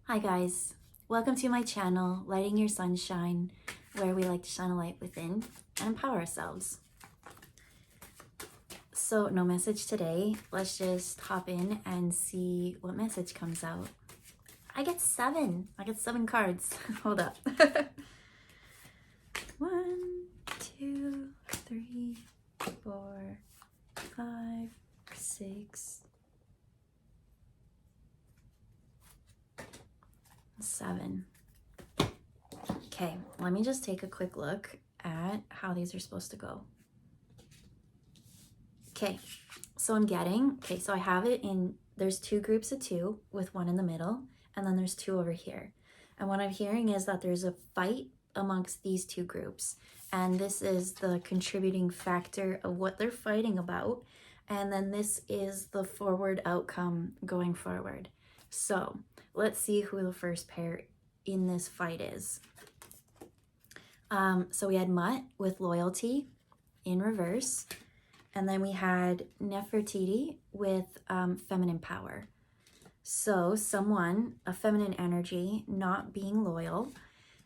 Hi guys, welcome to my channel, Lighting Your Sunshine, where we like to shine a light within and empower ourselves. So no message today, let's just hop in and see what message comes out. I get seven cards. Hold up. 1, 2, 3, 4, 5, 6, 7. Okay, let me just take a quick look at how these are supposed to go. Okay, so so I have it in, there's 2 groups of 2 with 1 in the middle, and then there's 2 over here. And what I'm hearing is that there's a fight amongst these 2 groups. And this is the contributing factor of what they're fighting about. And then this is the forward outcome going forward. So let's see who the first pair in this fight is. So we had Mutt with loyalty in reverse. And then we had Nefertiti with feminine power. So someone, a feminine energy, not being loyal.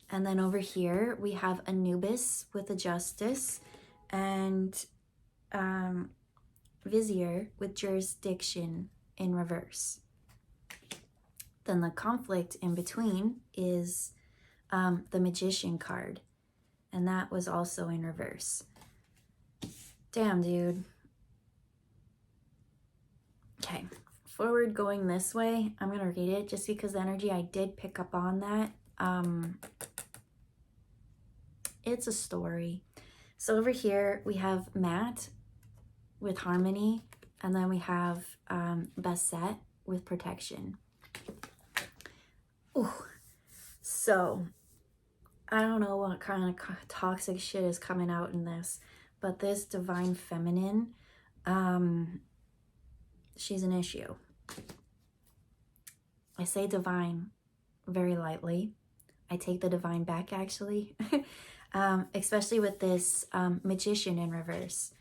And then over here, we have Anubis with a justice and Vizier with jurisdiction in reverse. Then the conflict in between is the Magician card. And that was also in reverse. Damn, dude. Okay, forward going this way. I'm going to read it just because the energy, I did pick up on that. It's a story. So over here, we have Matt with harmony, and then we have Bassett with protection. Ooh. So, I don't know what kind of toxic shit is coming out in this, but this divine feminine, she's an issue. I say divine very lightly. I take the divine back, actually. Especially with this magician in reverse.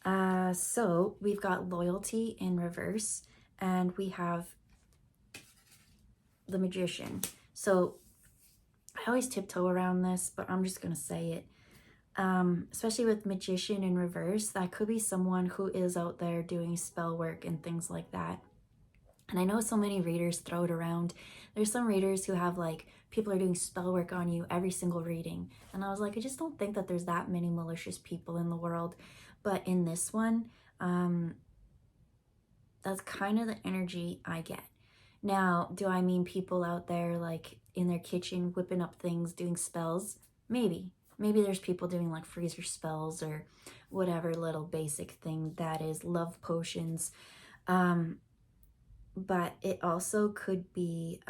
So we've got loyalty in reverse, and we have the magician. So I always tiptoe around this, but I'm just going to say it. Especially with magician in reverse, that could be someone who is out there doing spell work and things like that. And I know so many readers throw it around. There's some readers who have like, people are doing spell work on you every single reading. And I was like, I just don't think that there's that many malicious people in the world. But in this one, that's kind of the energy I get. Now, do I mean people out there like in their kitchen whipping up things, doing spells? Maybe. Maybe there's people doing like freezer spells or whatever little basic thing that is, love potions. But it also could be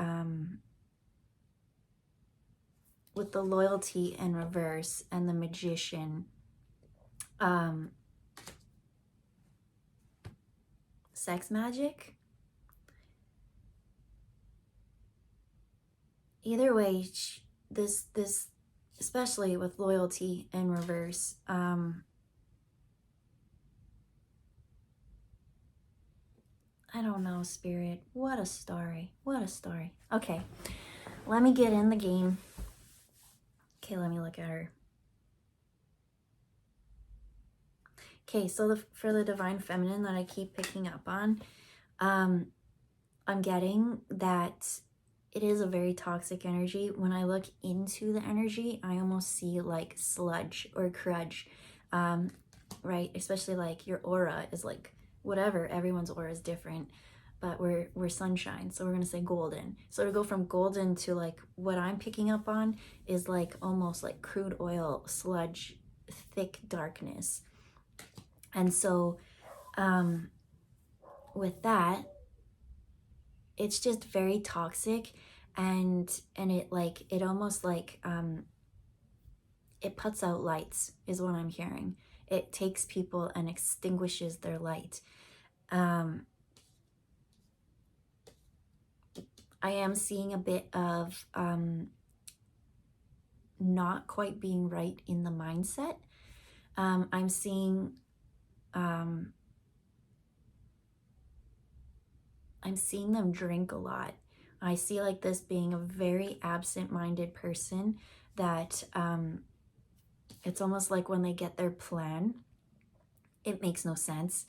with the loyalty in reverse and the magician, sex magic. Either way, this especially with loyalty in reverse, I don't know, Spirit. What a story. What a story. Okay, let me get in the game. Okay, let me look at her. Okay, so for the divine feminine that I keep picking up on, I'm getting that it is a very toxic energy. When I look into the energy, I almost see like sludge or crudge, right? Especially like your aura is like whatever. Everyone's aura is different, but we're sunshine, so we're gonna say golden. So to go from golden to like what I'm picking up on is like almost like crude oil, sludge, thick darkness. And so with that, it's just very toxic, and it like, it almost like it puts out lights is what I'm hearing. It takes people and extinguishes their light. I am seeing a bit of not quite being right in the mindset. I'm seeing them drink a lot. I see like this being a very absent-minded person that it's almost like when they get their plan, it makes no sense.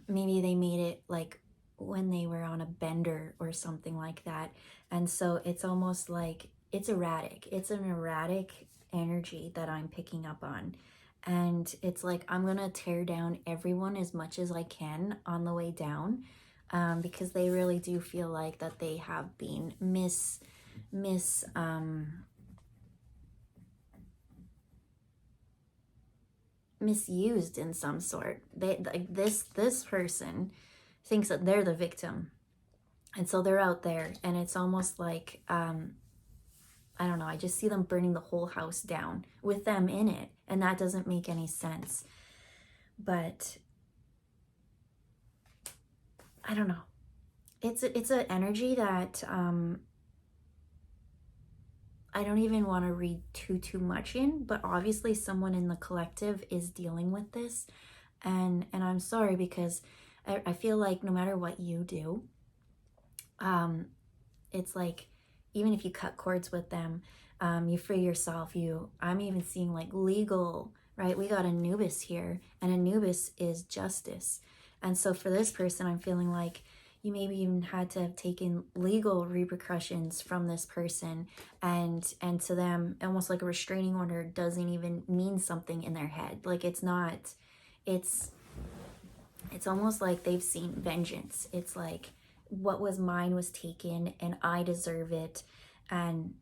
Maybe they made it like when they were on a bender or something like that. And so it's almost like it's erratic. It's an erratic energy that I'm picking up on. And it's like I'm going to tear down everyone as much as I can on the way down, because they really do feel like that they have been misused in some sort. They like this person thinks that they're the victim, and so they're out there, and it's almost like I don't know, I just see them burning the whole house down with them in it, and that doesn't make any sense. But I don't know, it's an energy that I don't even want to read too much in, but obviously someone in the collective is dealing with this. And I'm sorry, because I feel like no matter what you do, it's like even if you cut cords with them, you free yourself. I'm even seeing like legal, right? We got Anubis here, and Anubis is justice. And so for this person, I'm feeling like you maybe even had to have taken legal repercussions from this person, and to them almost like a restraining order doesn't even mean something in their head. Like it's not, it's almost like they've seen vengeance. It's like what was mine was taken and I deserve it. And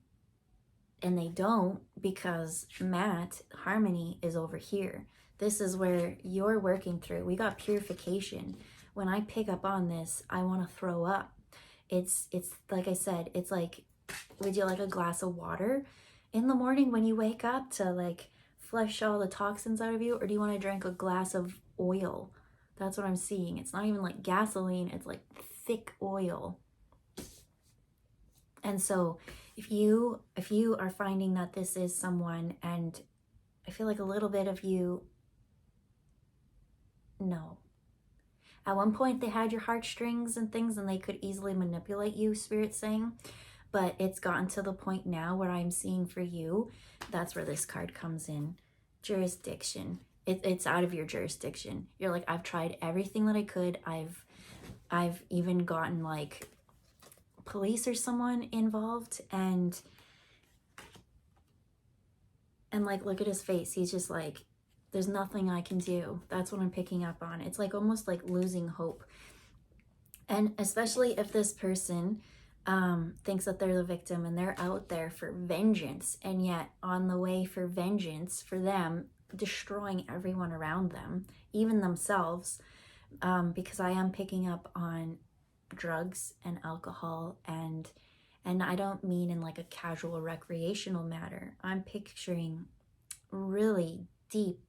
they don't, because Matt, Harmony, is over here. This is where you're working through. We got purification. When I pick up on this, I want to throw up. It's like I said, it's like, would you like a glass of water in the morning when you wake up to like flush all the toxins out of you? Or do you want to drink a glass of oil? That's what I'm seeing. It's not even like gasoline, it's like thick oil. And so if you are finding that this is someone, and I feel like a little bit of you know, at one point they had your heartstrings and things, and they could easily manipulate you, Spirit's saying. But it's gotten to the point now where I'm seeing for you, that's where this card comes in. Jurisdiction. It's out of your jurisdiction. You're like, I've tried everything that I could. I've even gotten like police or someone involved, and like, look at his face. He's just like, there's nothing I can do. That's what I'm picking up on. It's like almost like losing hope. And especially if this person thinks that they're the victim and they're out there for vengeance, and yet on the way for vengeance for them, destroying everyone around them, even themselves, because I am picking up on drugs and alcohol, and I don't mean in like a casual recreational matter. I'm picturing really deep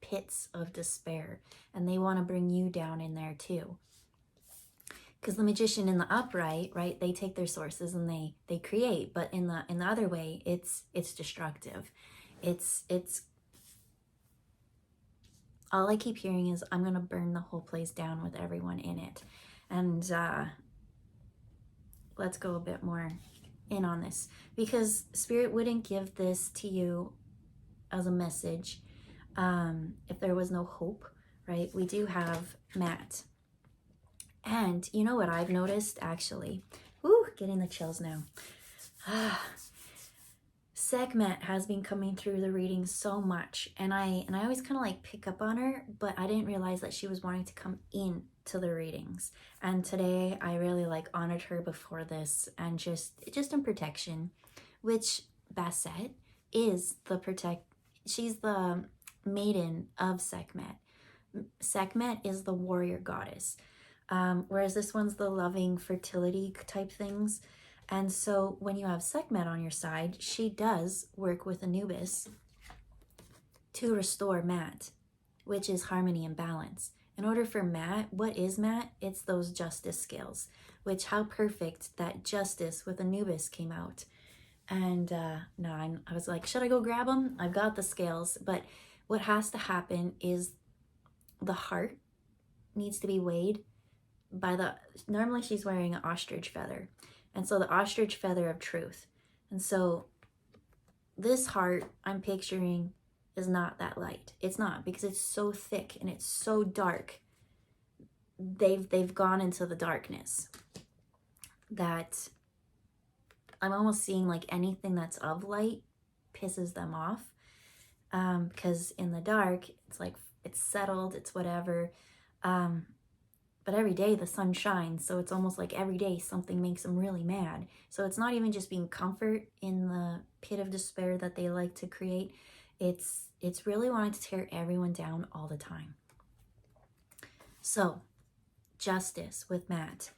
pits of despair, and they want to bring you down in there too. Because the magician in the upright, right, they take their sources and they create, but in the other way, it's destructive. It's all I keep hearing is, I'm gonna burn the whole place down with everyone in it. And let's go a bit more in on this, because Spirit wouldn't give this to you as a message if there was no hope, right? We do have Matt. And you know what I've noticed, actually? Ooh, getting the chills now. Sekhmet has been coming through the reading so much, and I always kind of like pick up on her, but I didn't realize that she was wanting to come in to the readings. And today I really like honored her before this, and just in protection, which Basset is she's the maiden of Sekhmet. Sekhmet is the warrior goddess, whereas this one's the loving fertility type things. And so when you have Sekhmet on your side, she does work with Anubis to restore Matt, which is harmony and balance. In order for Matt, what is Matt? It's those justice scales, which how perfect that justice with Anubis came out. And no, I was like, should I go grab them? I've got the scales. But what has to happen is the heart needs to be weighed by normally she's wearing an ostrich feather. And so the ostrich feather of truth. And so this heart I'm picturing is not that light. It's not, because it's so thick and it's so dark. They've gone into the darkness that I'm almost seeing like anything that's of light pisses them off. Because in the dark, it's like, it's settled, it's whatever. But every day the sun shines, so it's almost like every day something makes them really mad. So it's not even just being comfort in the pit of despair that they like to create. It's really wanting to tear everyone down all the time. So, justice with Matt.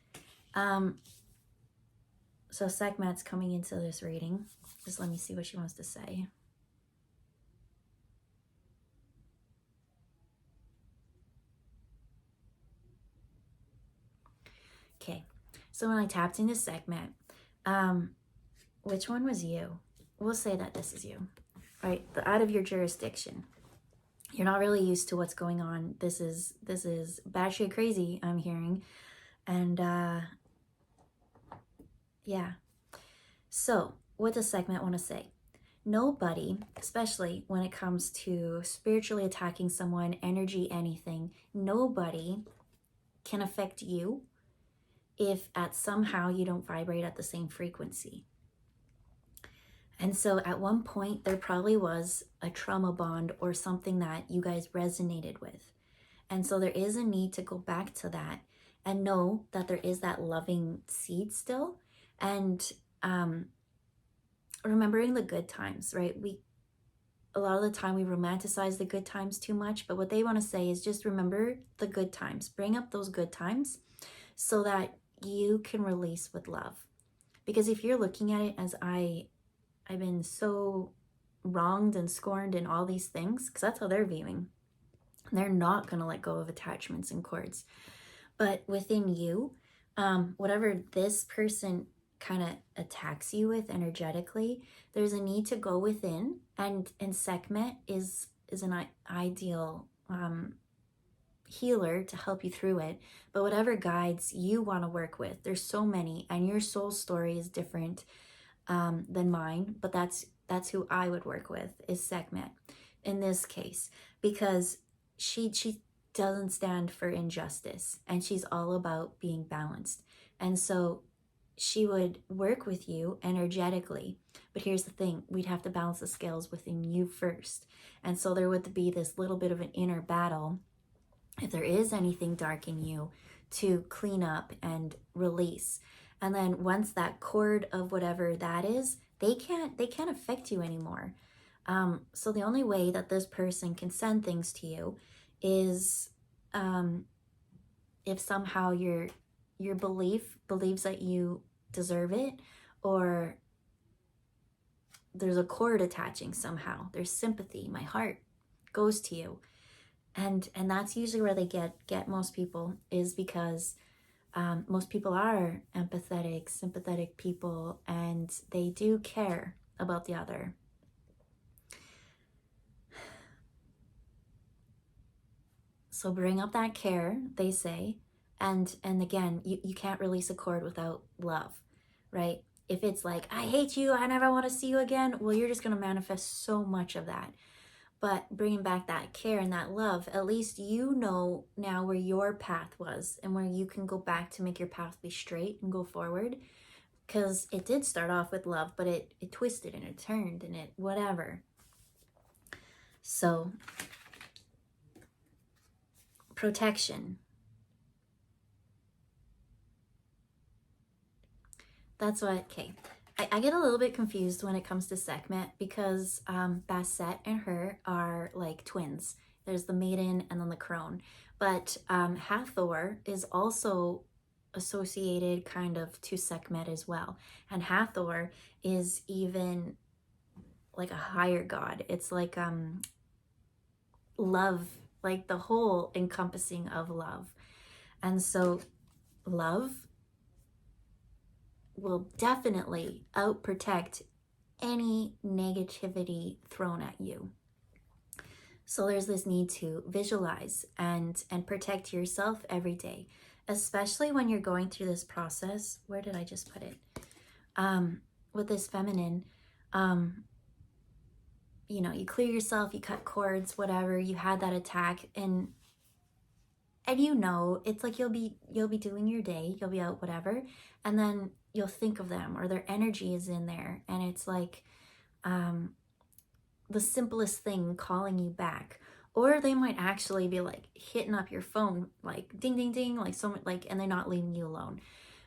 So Sekhmet's coming into this reading. Just let me see what she wants to say. Okay, so when I tapped into Sekhmet, which one was you? We'll say that this is you, right? Out of your jurisdiction. You're not really used to what's going on. This is batshit crazy, I'm hearing. And yeah. So what does Sekhmet want to say? Nobody, especially when it comes to spiritually attacking someone, energy, anything, nobody can affect you if at somehow you don't vibrate at the same frequency. And so at one point, there probably was a trauma bond or something that you guys resonated with. And so there is a need to go back to that and know that there is that loving seed still. And remembering the good times, right? A lot of the time we romanticize the good times too much, but what they want to say is just remember the good times. Bring up those good times so that you can release with love. Because if you're looking at it as I've been so wronged and scorned and all these things, because that's how they're viewing. They're not going to let go of attachments and cords. But within you, whatever this person kind of attacks you with energetically, there's a need to go within, and Sekhmet is an ideal healer to help you through it. But whatever guides you want to work with, there's so many, and your soul story is different than mine, but that's who I would work with, is Sekhmet in this case, because she doesn't stand for injustice, and she's all about being balanced. And so she would work with you energetically, but here's the thing, we'd have to balance the scales within you first. And so there would be this little bit of an inner battle, if there is anything dark in you, to clean up and release. And then once that cord of whatever that is, they can't affect you anymore. So the only way that this person can send things to you is if somehow your belief believes that you deserve it, or there's a cord attaching somehow. There's sympathy. My heart goes to you. And that's usually where they get most people, is because most people are empathetic, sympathetic people, and they do care about the other. So bring up that care, they say, and again, you can't release a cord without love, right? If it's like, I hate you, I never want to see you again, well, you're just going to manifest so much of that. But bringing back that care and that love, at least you know now where your path was and where you can go back to make your path be straight and go forward. Because it did start off with love, but it twisted and it turned and it whatever. So, protection. That's what, okay. I get a little bit confused when it comes to Sekhmet, because Basset and her are like twins. There's the maiden and then the crone. But Hathor is also associated kind of to Sekhmet as well. And Hathor is even like a higher god. It's like love, like the whole encompassing of love. And so love will definitely outprotect any negativity thrown at you. So there's this need to visualize and protect yourself every day, especially when you're going through this process. Where did I just put it? With this feminine, you know, you clear yourself, you cut cords, whatever, you had that attack, and you know, it's like you'll be doing your day, you'll be out, whatever, and then you'll think of them, or their energy is in there, and it's like the simplest thing calling you back. Or they might actually be like hitting up your phone, like ding ding ding, like someone, like, and they're not leaving you alone.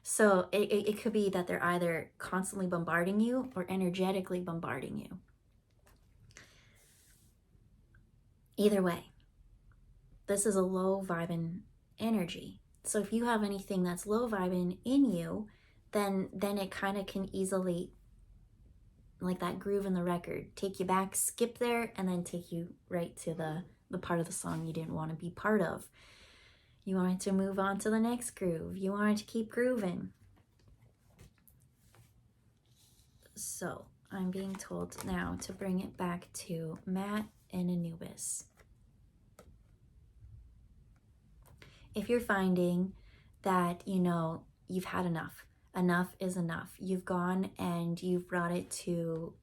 So it could be that they're either constantly bombarding you or energetically bombarding you. Either way, this is a low vibing energy. So if you have anything that's low vibing in you, then it kind of can easily, like that groove in the record, take you back, skip there, and then take you right to the part of the song you didn't want to be part of. You wanted to move on to the next groove. You wanted to keep grooving. So I'm being told now to bring it back to Matt and Anubis. If you're finding that, you know, you've had enough is enough. You've gone and you've brought it to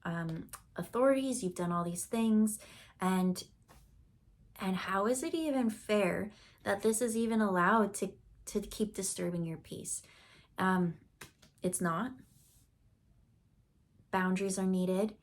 authorities, you've done all these things, and how is it even fair that this is even allowed to keep disturbing your peace? It's not. Boundaries are needed.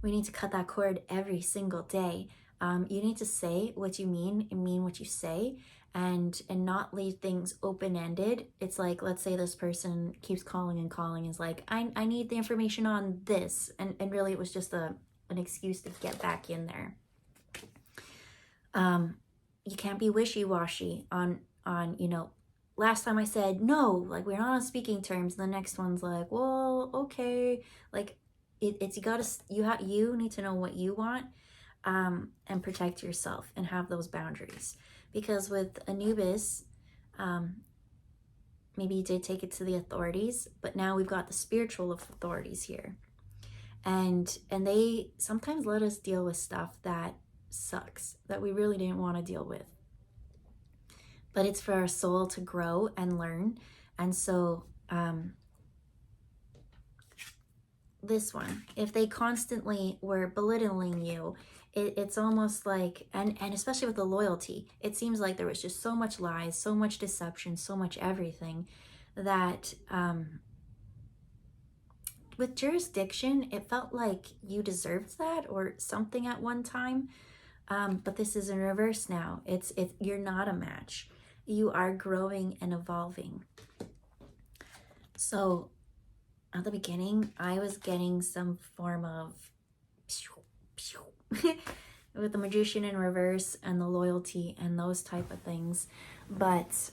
We need to cut that cord every single day. You need to say what you mean and mean what you say, and not leave things open-ended. It's like, let's say this person keeps calling and calling, is like, I need the information on this, and really it was just an excuse to get back in there. You can't be wishy-washy on, you know, last time I said no, like we're not on speaking terms, and the next one's like, well, okay, like it's you need to know what you want, and protect yourself and have those boundaries. Because with Anubis, maybe you did take it to the authorities, but now we've got the spiritual authorities here, and they sometimes let us deal with stuff that sucks, that we really didn't want to deal with, but it's for our soul to grow and learn. And so this one, if they constantly were belittling you, it's almost like, and especially with the loyalty, it seems like there was just so much lies, so much deception, so much everything, that with jurisdiction, it felt like you deserved that or something at one time. But this is in reverse now. It's you're not a match. You are growing and evolving. So at the beginning, I was getting some form of with the magician in reverse and the loyalty and those type of things. But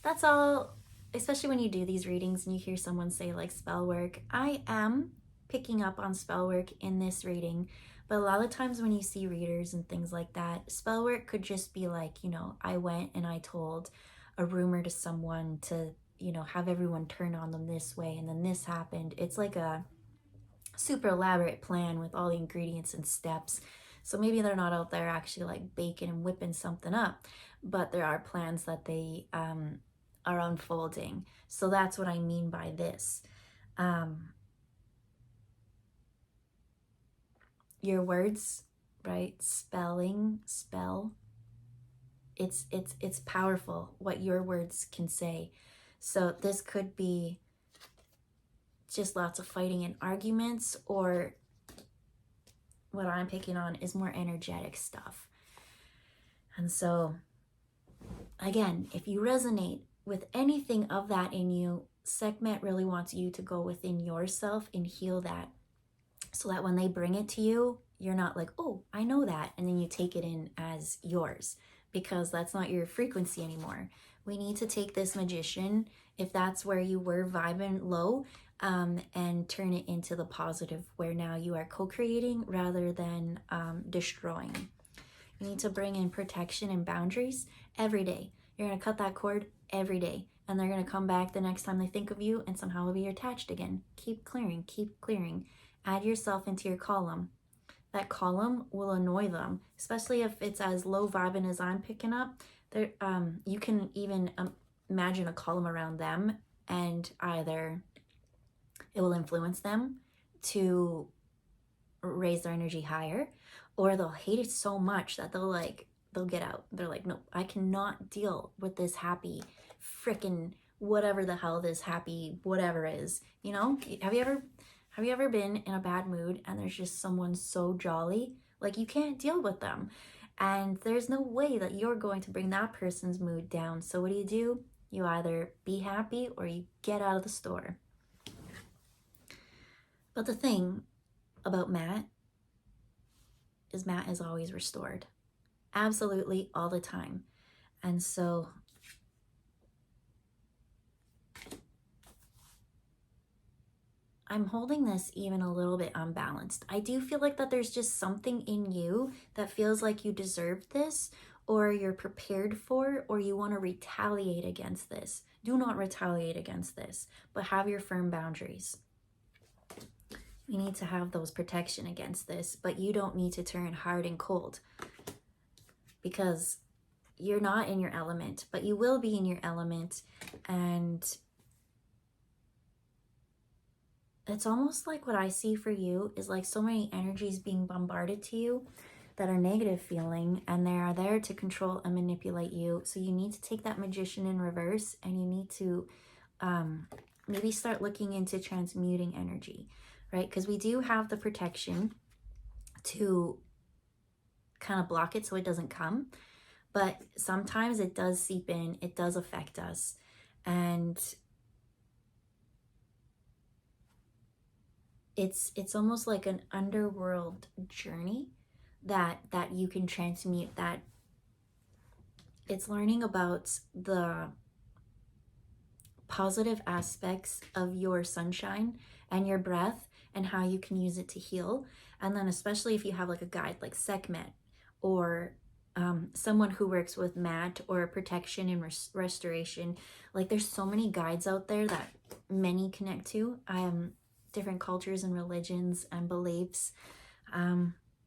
that's all, especially when you do these readings and you hear someone say like spell work. I am picking up on spell work in this reading, but a lot of times when you see readers and things like that, spell work could just be like, you know, I went and I told a rumor to someone to, you know, have everyone turn on them this way, and then this happened. It's like a super elaborate plan with all the ingredients and steps. So maybe they're not out there actually like baking and whipping something up, but there are plans that they are unfolding. So that's what I mean by this. Your words, right? Spell. It's powerful what your words can say. So this could be just lots of fighting and arguments, or what I'm picking on is more energetic stuff. And so again, if you resonate with anything of that in you, Sekhmet really wants you to go within yourself and heal that, so that when they bring it to you, you're not like, oh, I know that, and then you take it in as yours, because that's not your frequency anymore. We need to take this magician, if that's where you were vibing low, and turn it into the positive, where now you are co-creating rather than destroying. You need to bring in protection and boundaries every day. You're going to cut that cord every day, and they're going to come back the next time they think of you and somehow will be attached again. Keep clearing, keep clearing. Add yourself into your column. that column will annoy them, especially if it's as low vibing as I'm picking up. There, you can even imagine a column around them, and either it will influence them to raise their energy higher, or they'll hate it so much that they'll get out. They're like, no, I cannot deal with this happy freaking whatever the hell this happy whatever is. You know, have you ever been in a bad mood and there's just someone so jolly? Like, you can't deal with them. And there's no way that you're going to bring that person's mood down. So what do? You either be happy or you get out of the store. But the thing about Matt is always restored. Absolutely all the time. And so I'm holding this even a little bit unbalanced. I do feel like that there's just something in you that feels like you deserve this, or you're prepared for, or you want to retaliate against this. Do not retaliate against this, but have your firm boundaries. You need to have those protection against this, but you don't need to turn hard and cold, because you're not in your element, but you will be in your element. And it's almost like what I see for you is like so many energies being bombarded to you that are negative feeling, and they are there to control and manipulate you. So you need to take that magician in reverse, and you need to maybe start looking into transmuting energy, right? Because we do have the protection to kind of block it so it doesn't come, but sometimes it does seep in, it does affect us. And it's almost like an underworld journey that you can transmute. That it's learning about the positive aspects of your sunshine and your breath and how you can use it to heal. And then especially if you have like a guide like Sekhmet, or someone who works with mat or protection and restoration. Like, there's so many guides out there that many connect to. Different cultures and religions and beliefs.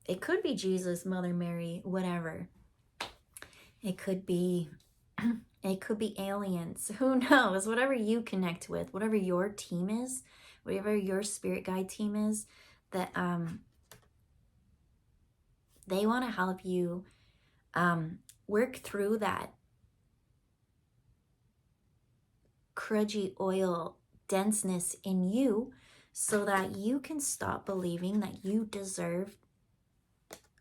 It could be Jesus, Mother Mary, whatever. It could be aliens. Who knows? Whatever you connect with, whatever your team is, whatever your spirit guide team is, that they want to help you work through that crudgy oil denseness in you, so that you can stop believing that you deserve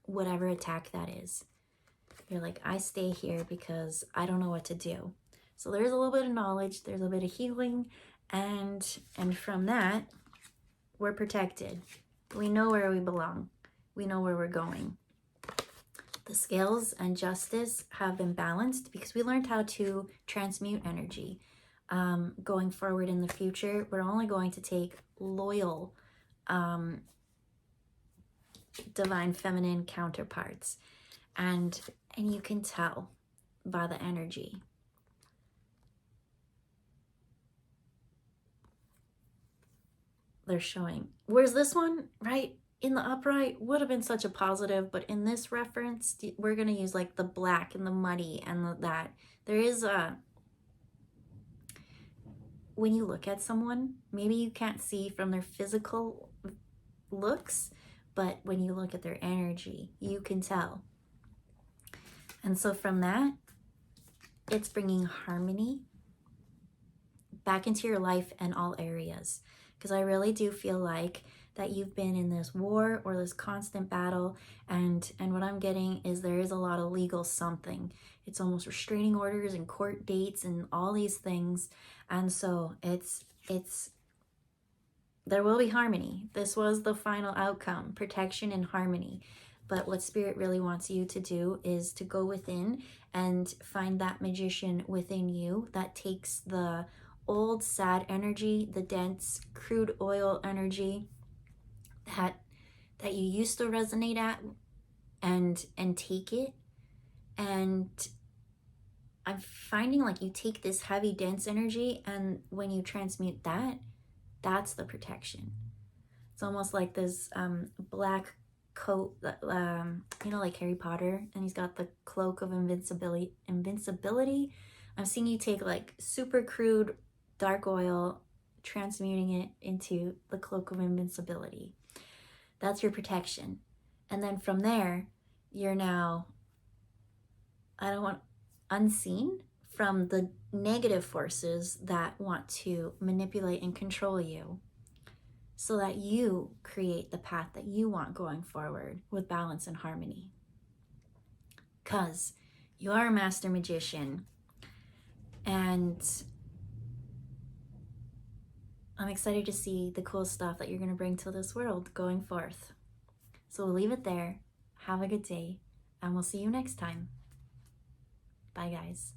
whatever attack that is. You're like, I stay here because I don't know what to do. So there's a little bit of knowledge, there's a little bit of healing, and from that, we're protected. We know where we belong. We know where we're going. The scales and justice have been balanced because we learned how to transmute energy. Going forward in the future, we're only going to take loyal divine feminine counterparts, and you can tell by the energy. They're showing. Whereas this one, right, in the upright would have been such a positive, but in this reference, we're going to use like the black and the muddy and that. There is a, when you look at someone, maybe you can't see from their physical looks, but when you look at their energy, you can tell. And so from that, it's bringing harmony back into your life and all areas. Because I really do feel like that you've been in this war or this constant battle, and what I'm getting is there is a lot of legal something. It's almost restraining orders and court dates and all these things. And so it's there will be harmony. This was the final outcome, protection and harmony. But what Spirit really wants you to do is to go within and find that magician within you that takes the old sad energy, the dense crude oil energy that you used to resonate at, and take it. And I'm finding like you take this heavy dense energy, and when you transmute that, that's the protection. It's almost like this black coat, like Harry Potter, and he's got the cloak of invincibility. I'm seeing you take like super crude dark oil, transmuting it into the cloak of invincibility. That's your protection. And then from there, you're now, unseen from the negative forces that want to manipulate and control you, so that you create the path that you want going forward with balance and harmony. Because you are a master magician, and I'm excited to see the cool stuff that you're going to bring to this world going forth. So we'll leave it there. Have a good day, and we'll see you next time. Bye, guys.